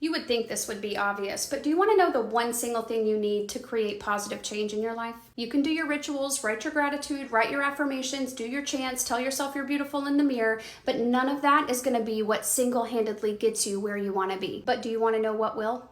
You would think this would be obvious, but do you want to know the one single thing you need to create positive change in your life? You can do your rituals, write your gratitude, write your affirmations, do your chants, tell yourself you're beautiful in the mirror, but none of that is going to be what single-handedly gets you where you want to be. But do you want to know what will?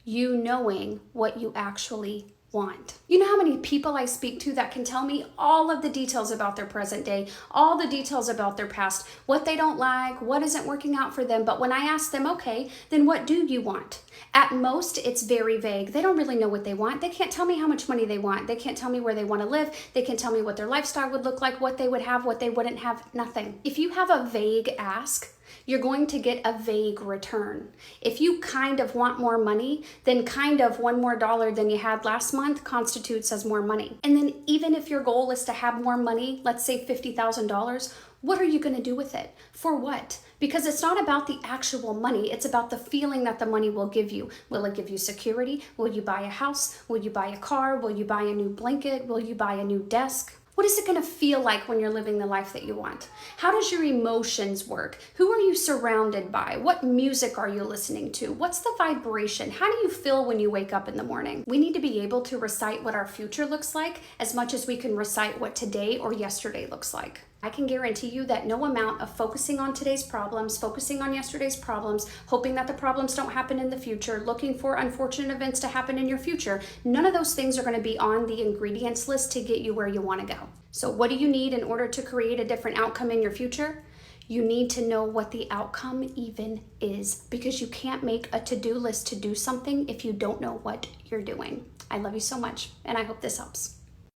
You knowing what you actually want. You know how many people I speak to that can tell me all of the details about their present day, all the details about their past, what they don't like, what isn't working out for them. But when I ask them, okay, then what do you want? At most, it's very vague. They don't really know what they want. They can't tell me how much money they want. They can't tell me where they want to live. They can't tell me what their lifestyle would look like, what they would have, what they wouldn't have, nothing. If you have a vague ask, you're going to get a vague return. If you kind of want more money, then kind of one more dollar than you had last month constitutes as more money. And then even if your goal is to have more money, let's say $50,000, what are you going to do with it? For what? Because it's not about the actual money. It's about the feeling that the money will give you. Will it give you security? Will you buy a house? Will you buy a car? Will you buy a new blanket? Will you buy a new desk? What is it going to feel like when you're living the life that you want? How does your emotions work? Who are you surrounded by? What music are you listening to? What's the vibration? How do you feel when you wake up in the morning? We need to be able to recite what our future looks like as much as we can recite what today or yesterday looks like. I can guarantee you that no amount of focusing on today's problems, focusing on yesterday's problems, hoping that the problems don't happen in the future, looking for unfortunate events to happen in your future, none of those things are going to be on the ingredients list to get you where you want to go. So what do you need in order to create a different outcome in your future? You need to know what the outcome even is, because you can't make a to-do list to do something if you don't know what you're doing. I love you so much, and I hope this helps.